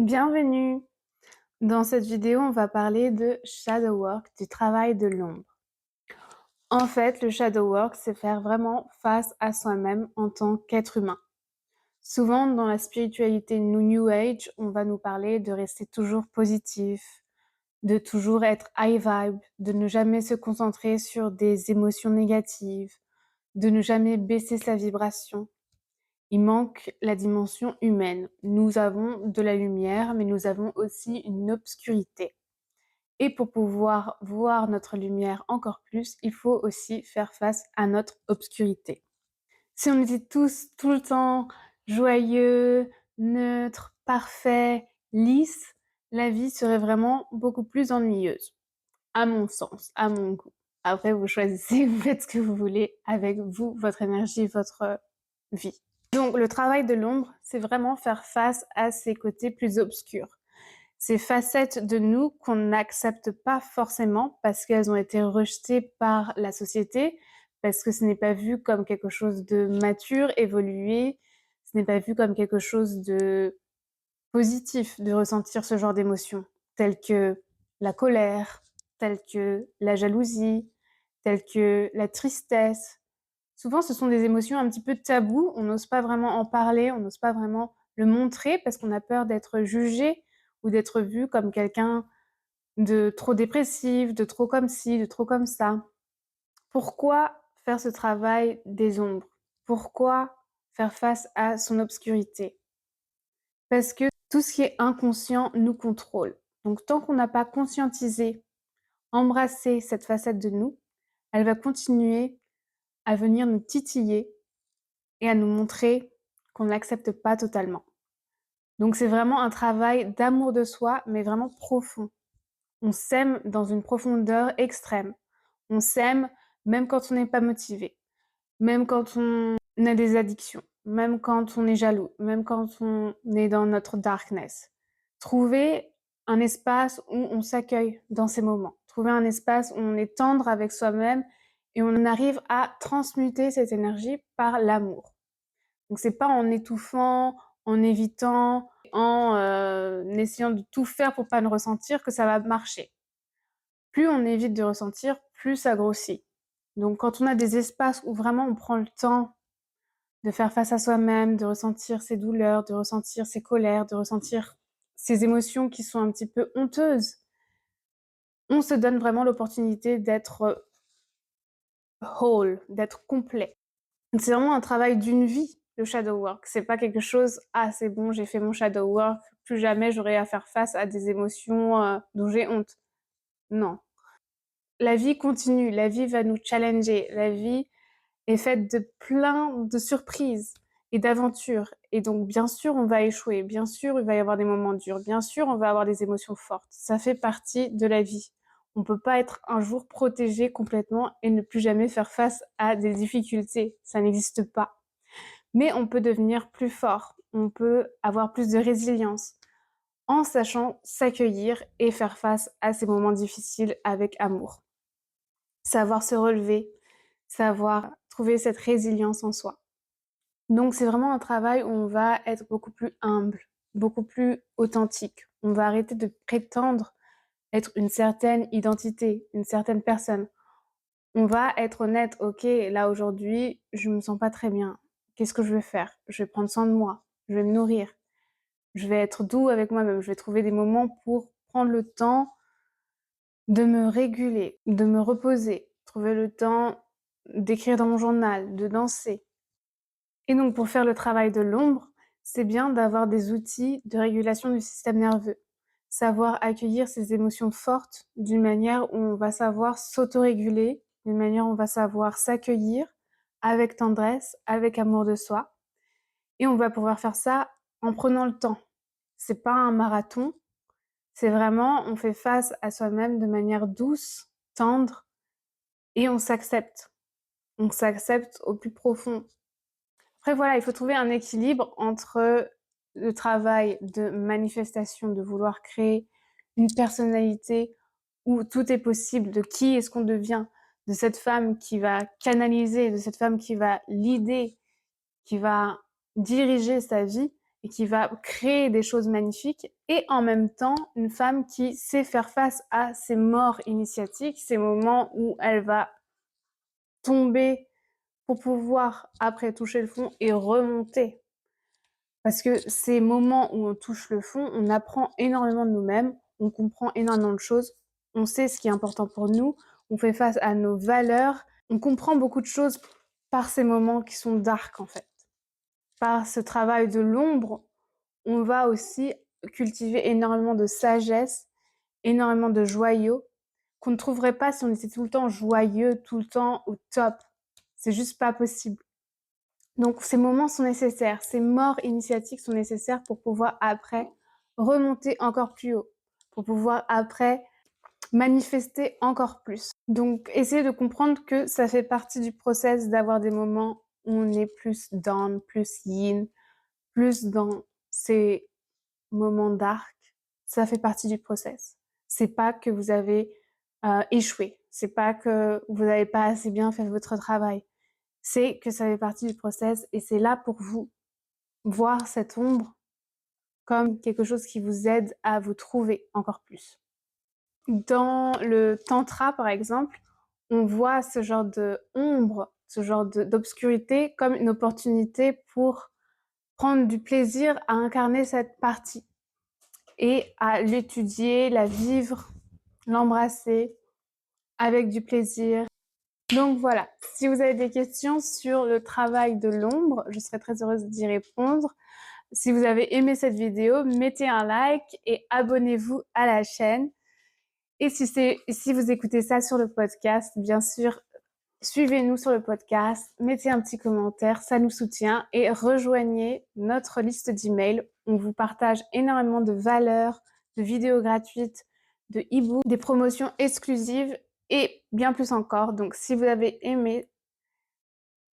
Bienvenue! Dans cette vidéo, on va parler de shadow work, du travail de l'ombre. En fait, le shadow work, c'est faire vraiment face à soi-même en tant qu'être humain. Souvent, dans la spiritualité New Age, on va nous parler de rester toujours positif, de toujours être high vibe, de ne jamais se concentrer sur des émotions négatives, de ne jamais baisser sa vibration. Il manque la dimension humaine. Nous avons de la lumière, mais nous avons aussi une obscurité. Et pour pouvoir voir notre lumière encore plus, il faut aussi faire face à notre obscurité. Si on était tous tout le temps joyeux, neutre, parfait, lisse, la vie serait vraiment beaucoup plus ennuyeuse. À mon sens, à mon goût. Après, vous choisissez, vous faites ce que vous voulez avec vous, votre énergie, votre vie. Donc, le travail de l'ombre, c'est vraiment faire face à ces côtés plus obscurs. Ces facettes de nous qu'on n'accepte pas forcément parce qu'elles ont été rejetées par la société, parce que ce n'est pas vu comme quelque chose de mature, évolué, ce n'est pas vu comme quelque chose de positif de ressentir ce genre d'émotions, telles que la colère, telles que la jalousie, telles que la tristesse. Souvent, ce sont des émotions un petit peu tabous, on n'ose pas vraiment en parler, on n'ose pas vraiment le montrer parce qu'on a peur d'être jugé ou d'être vu comme quelqu'un de trop dépressif, de trop comme ci, de trop comme ça. Pourquoi faire ce travail des ombres? Pourquoi faire face à son obscurité? Parce que tout ce qui est inconscient nous contrôle. Donc tant qu'on n'a pas conscientisé, embrassé cette facette de nous, elle va continuer à venir nous titiller et à nous montrer qu'on ne l'accepte pas totalement. Donc c'est vraiment un travail d'amour de soi, mais vraiment profond. On s'aime dans une profondeur extrême. On s'aime même quand on n'est pas motivé, même quand on a des addictions, même quand on est jaloux, même quand on est dans notre darkness. Trouver un espace où on s'accueille dans ces moments. Trouver un espace où on est tendre avec soi-même et on arrive à transmuter cette énergie par l'amour. Donc c'est pas en étouffant, en évitant, en essayant de tout faire pour pas le ressentir que ça va marcher. Plus on évite de ressentir, plus ça grossit. Donc quand on a des espaces où vraiment on prend le temps de faire face à soi-même, de ressentir ses douleurs, de ressentir ses colères, de ressentir ces émotions qui sont un petit peu honteuses, on se donne vraiment l'opportunité d'être whole, d'être complet. C'est vraiment un travail d'une vie, le shadow work. C'est pas quelque chose, ah c'est bon, j'ai fait mon shadow work, plus jamais j'aurai à faire face à des émotions dont j'ai honte. Non. La vie continue, la vie va nous challenger, la vie est faite de plein de surprises et d'aventures. Et donc, bien sûr, on va échouer. Bien sûr, il va y avoir des moments durs. Bien sûr, on va avoir des émotions fortes. Ça fait partie de la vie. On peut pas être un jour protégé complètement et ne plus jamais faire face à des difficultés. Ça n'existe pas. Mais on peut devenir plus fort. On peut avoir plus de résilience en sachant s'accueillir et faire face à ces moments difficiles avec amour. Savoir se relever, savoir trouver cette résilience en soi. Donc c'est vraiment un travail où on va être beaucoup plus humble, beaucoup plus authentique. On va arrêter de prétendre être une certaine identité, une certaine personne. On va être honnête, ok, là aujourd'hui, je me sens pas très bien. Qu'est-ce que je vais faire? Je vais prendre soin de moi, je vais me nourrir, je vais être doux avec moi-même, je vais trouver des moments pour prendre le temps de me réguler, de me reposer, trouver le temps d'écrire dans mon journal, de danser. Et donc pour faire le travail de l'ombre, c'est bien d'avoir des outils de régulation du système nerveux. Savoir accueillir ces émotions fortes d'une manière où on va savoir s'autoréguler, d'une manière où on va savoir s'accueillir avec tendresse, avec amour de soi. Et on va pouvoir faire ça en prenant le temps. C'est pas un marathon, c'est vraiment, on fait face à soi-même de manière douce, tendre, et on s'accepte. On s'accepte au plus profond. Après voilà, il faut trouver un équilibre entre le travail de manifestation, de vouloir créer une personnalité où tout est possible, de qui est-ce qu'on devient, de cette femme qui va canaliser, de cette femme qui va leader, qui va diriger sa vie, et qui va créer des choses magnifiques, et en même temps, une femme qui sait faire face à ces morts initiatiques, ces moments où elle va tomber pour pouvoir après toucher le fond et remonter. Parce que ces moments où on touche le fond, on apprend énormément de nous-mêmes, on comprend énormément de choses, on sait ce qui est important pour nous, on fait face à nos valeurs, on comprend beaucoup de choses par ces moments qui sont dark en fait. Par ce travail de l'ombre, on va aussi cultiver énormément de sagesse, énormément de joyaux qu'on ne trouverait pas si on était tout le temps joyeux, tout le temps au top. C'est juste pas possible. Donc ces moments sont nécessaires, ces morts initiatiques sont nécessaires pour pouvoir après remonter encore plus haut, pour pouvoir après manifester encore plus. Donc essayez de comprendre que ça fait partie du process d'avoir des moments où on est plus down, plus yin, plus dans ces moments dark. Ça fait partie du process. C'est pas que vous avez échoué, c'est pas que vous n'avez pas assez bien fait votre travail. C'est que ça fait partie du process et c'est là pour vous voir cette ombre comme quelque chose qui vous aide à vous trouver encore plus. Dans le tantra, par exemple, on voit ce genre de ombre, ce genre d'obscurité comme une opportunité pour prendre du plaisir à incarner cette partie et à l'étudier, la vivre, l'embrasser avec du plaisir. Donc voilà, si vous avez des questions sur le travail de l'ombre, je serais très heureuse d'y répondre. Si vous avez aimé cette vidéo, mettez un like et abonnez-vous à la chaîne. Et si vous écoutez ça sur le podcast, bien sûr, suivez-nous sur le podcast, mettez un petit commentaire, ça nous soutient et rejoignez notre liste d'emails. On vous partage énormément de valeurs, de vidéos gratuites, de e-books, des promotions exclusives et bien plus encore. Donc si vous avez aimé,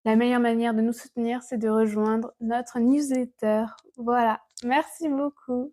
la meilleure manière de nous soutenir, c'est de rejoindre notre newsletter. Voilà, merci beaucoup.